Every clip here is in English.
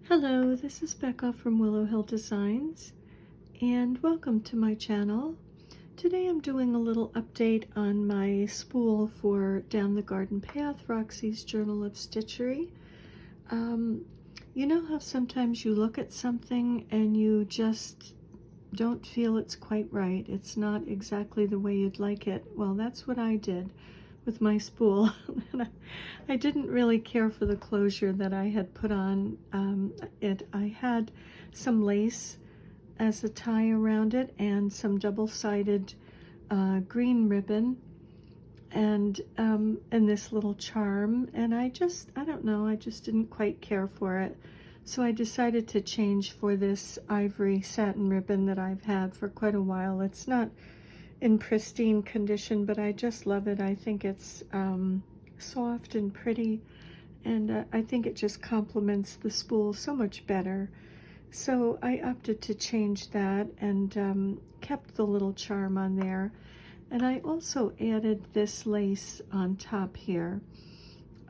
Hello, this is Becca from Willow Hill Designs, and welcome to my channel. Today I'm doing a little update on my spool for Down the Garden Path, Roxy's Journal of Stitchery. You know how sometimes you look at something and you just don't feel it's quite right. It's not exactly the way you'd like it. Well, that's what I did with my spool. I didn't really care for the closure that I had put on it. I had some lace as a tie around it and some double-sided green ribbon and this little charm, and I don't know, I just didn't quite care for it. So I decided to change for this ivory satin ribbon that I've had for quite a while. It's not in pristine condition, but I just love it. I think it's soft and pretty, and I think it just complements the spool so much better. So I opted to change that and kept the little charm on there. And I also added this lace on top here.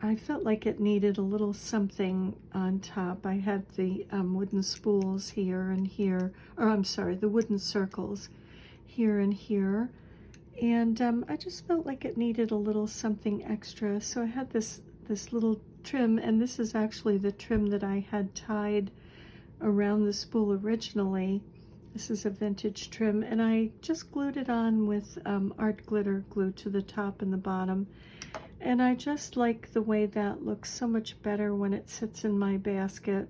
I felt like it needed a little something on top. I had the wooden spools here and here, or I'm sorry, the wooden circles here and here, and I just felt like it needed a little something extra. So I had this little trim, and this is actually the trim that I had tied around the spool originally. This is a vintage trim, and I just glued it on with art glitter glued to the top and the bottom, and I just like the way that looks so much better when it sits in my basket.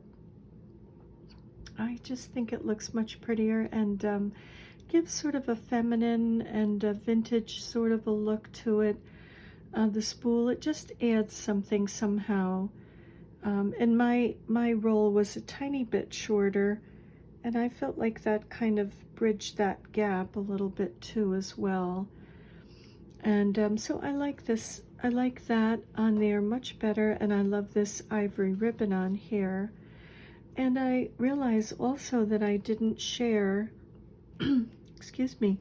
I just think it looks much prettier and gives sort of a feminine and a vintage sort of a look to it. The spool, it just adds something somehow. And my roll was a tiny bit shorter, and I felt like that kind of bridged that gap a little bit too as well. And so I like this. I like that on there much better, and I love this ivory ribbon on here. And I realize also that I didn't share excuse me,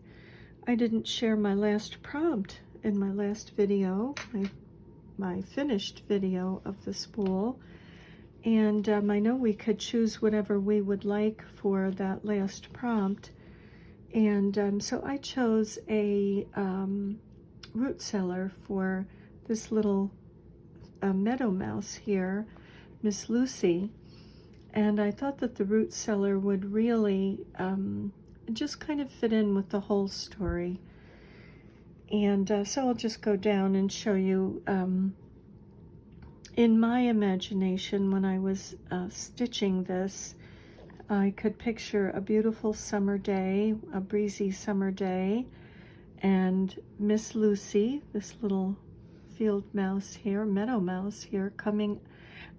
I didn't share my last prompt in my last video, my finished video of the spool. And I know we could choose whatever we would like for that last prompt. And so I chose a root cellar for this little meadow mouse here, Miss Lucy. And I thought that the root cellar would really just kind of fit in with the whole story. And so I'll just go down and show you, in my imagination, when I was stitching this, I could picture a beautiful summer day, a breezy summer day, and Miss Lucy, this little field mouse here, meadow mouse here, coming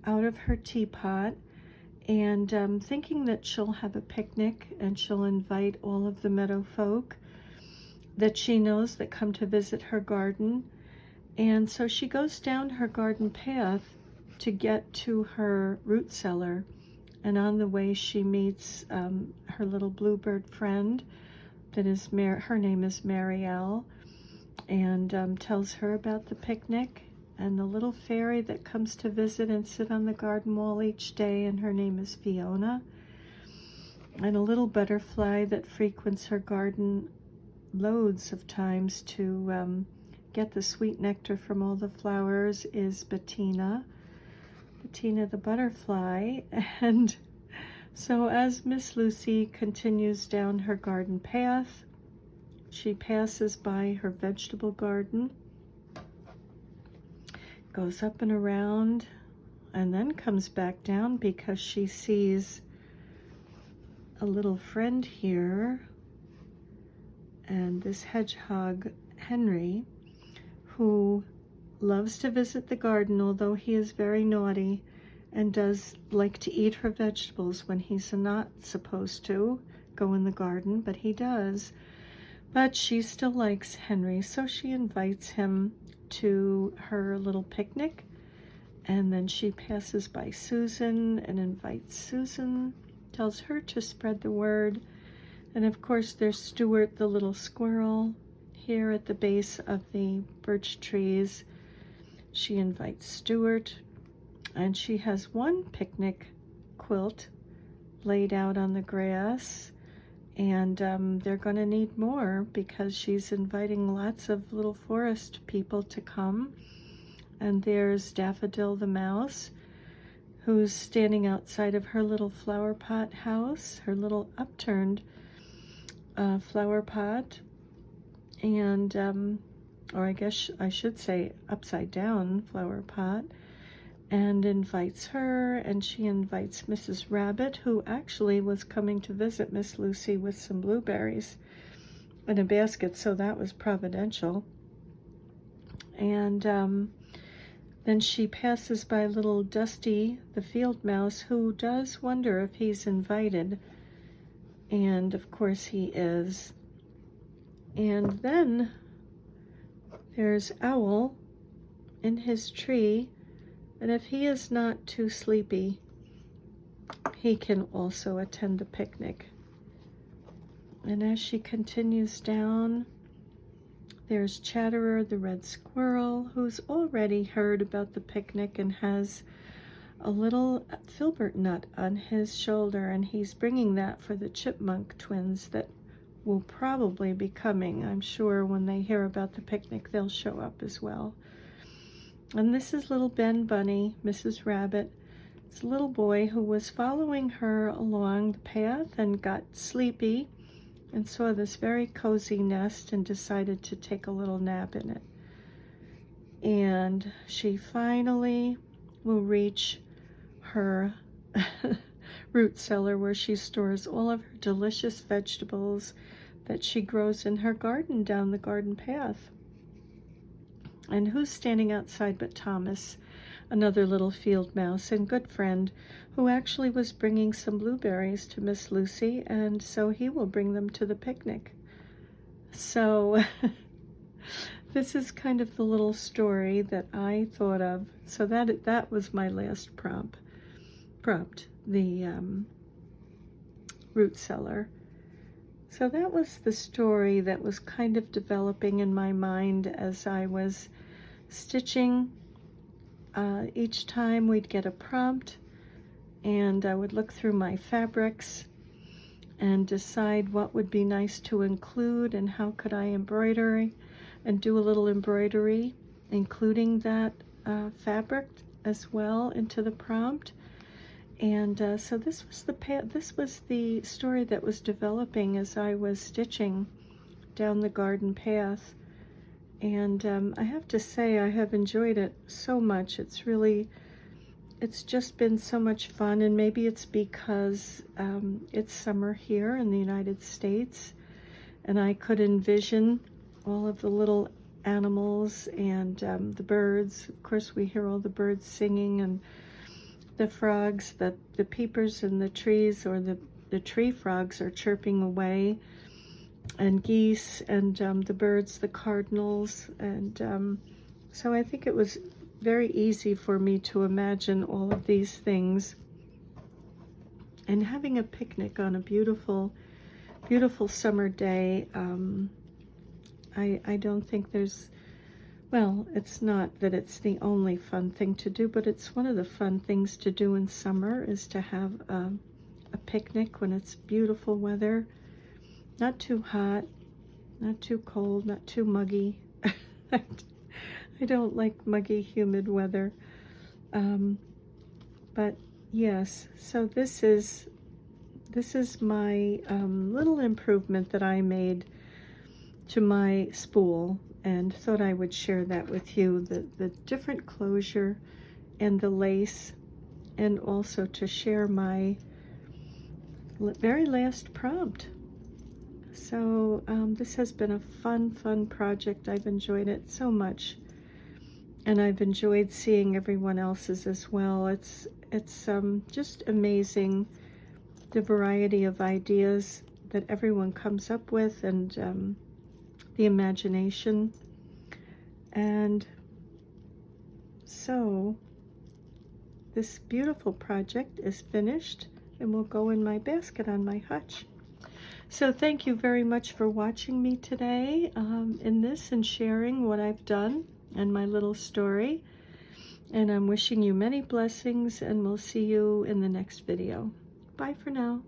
out of her teapot, and thinking that she'll have a picnic and she'll invite all of the meadow folk that she knows that come to visit her garden. And so she goes down her garden path to get to her root cellar, and on the way she meets her little bluebird friend that is her name is Marielle, and tells her about the picnic and the little fairy that comes to visit and sit on the garden wall each day, and her name is Fiona. And a little butterfly that frequents her garden loads of times to get the sweet nectar from all the flowers is Bettina the butterfly. And so as Miss Lucy continues down her garden path, she passes by her vegetable garden, goes up and around, and then comes back down because she sees a little friend here, and this hedgehog Henry, who loves to visit the garden, although he is very naughty and does like to eat her vegetables when he's not supposed to go in the garden, but he does. But she still likes Henry, so she invites him to her little picnic, and then she passes by Susan and invites Susan, tells her to spread the word. And of course there's Stuart the little squirrel here at the base of the birch trees. She invites Stuart, and she has one picnic quilt laid out on the grass, and they're going to need more because she's inviting lots of little forest people to come. And there's Daffodil the mouse, who's standing outside of her little flower pot house, her little upturned flower pot, and or I guess I should say upside down flower pot, and invites her, and she invites Mrs. Rabbit, who actually was coming to visit Miss Lucy with some blueberries in a basket, so that was providential. And then she passes by little Dusty the field mouse, who does wonder if he's invited, and of course he is. And then there's Owl in his tree, and if he is not too sleepy, he can also attend the picnic. And as she continues down, there's Chatterer the red squirrel, who's already heard about the picnic and has a little filbert nut on his shoulder, and he's bringing that for the chipmunk twins that will probably be coming. I'm sure when they hear about the picnic, they'll show up as well. And this is little Ben Bunny, Mrs. Rabbit. It's a little boy who was following her along the path and got sleepy and saw this very cozy nest and decided to take a little nap in it. And she finally will reach her root cellar, where she stores all of her delicious vegetables that she grows in her garden down the garden path. And who's standing outside but Thomas, another little field mouse and good friend, who actually was bringing some blueberries to Miss Lucy, and so he will bring them to the picnic. So this is kind of the little story that I thought of. So that was my last prompt, the root cellar. So that was the story that was kind of developing in my mind as I was stitching. Each time we'd get a prompt, and I would look through my fabrics and decide what would be nice to include and how could I embroider and do a little embroidery, including that fabric as well into the prompt. And so this was the story that was developing as I was stitching down the garden path. And I have to say, I have enjoyed it so much. It's just been so much fun, and maybe it's because it's summer here in the United States, and I could envision all of the little animals and the birds. Of course, we hear all the birds singing, and the frogs, the peepers in the trees, or the tree frogs are chirping away, and geese, and the birds, the cardinals, and so I think it was very easy for me to imagine all of these things, and having a picnic on a beautiful, beautiful summer day. I don't think there's, well, it's not that it's the only fun thing to do, but it's one of the fun things to do in summer, is to have a picnic when it's beautiful weather. Not too hot, not too cold, not too muggy. I don't like muggy, humid weather. But yes, so this is my little improvement that I made to my spool, and thought I would share that with you, the different closure and the lace, and also to share my very last prompt. So this has been a fun project. I've enjoyed it so much, and I've enjoyed seeing everyone else's as well. It's just amazing, the variety of ideas that everyone comes up with, and the imagination. And so this beautiful project is finished and will go in my basket on my hutch. So thank you very much for watching me today in this and sharing what I've done and my little story. And I'm wishing you many blessings, and we'll see you in the next video. Bye for now.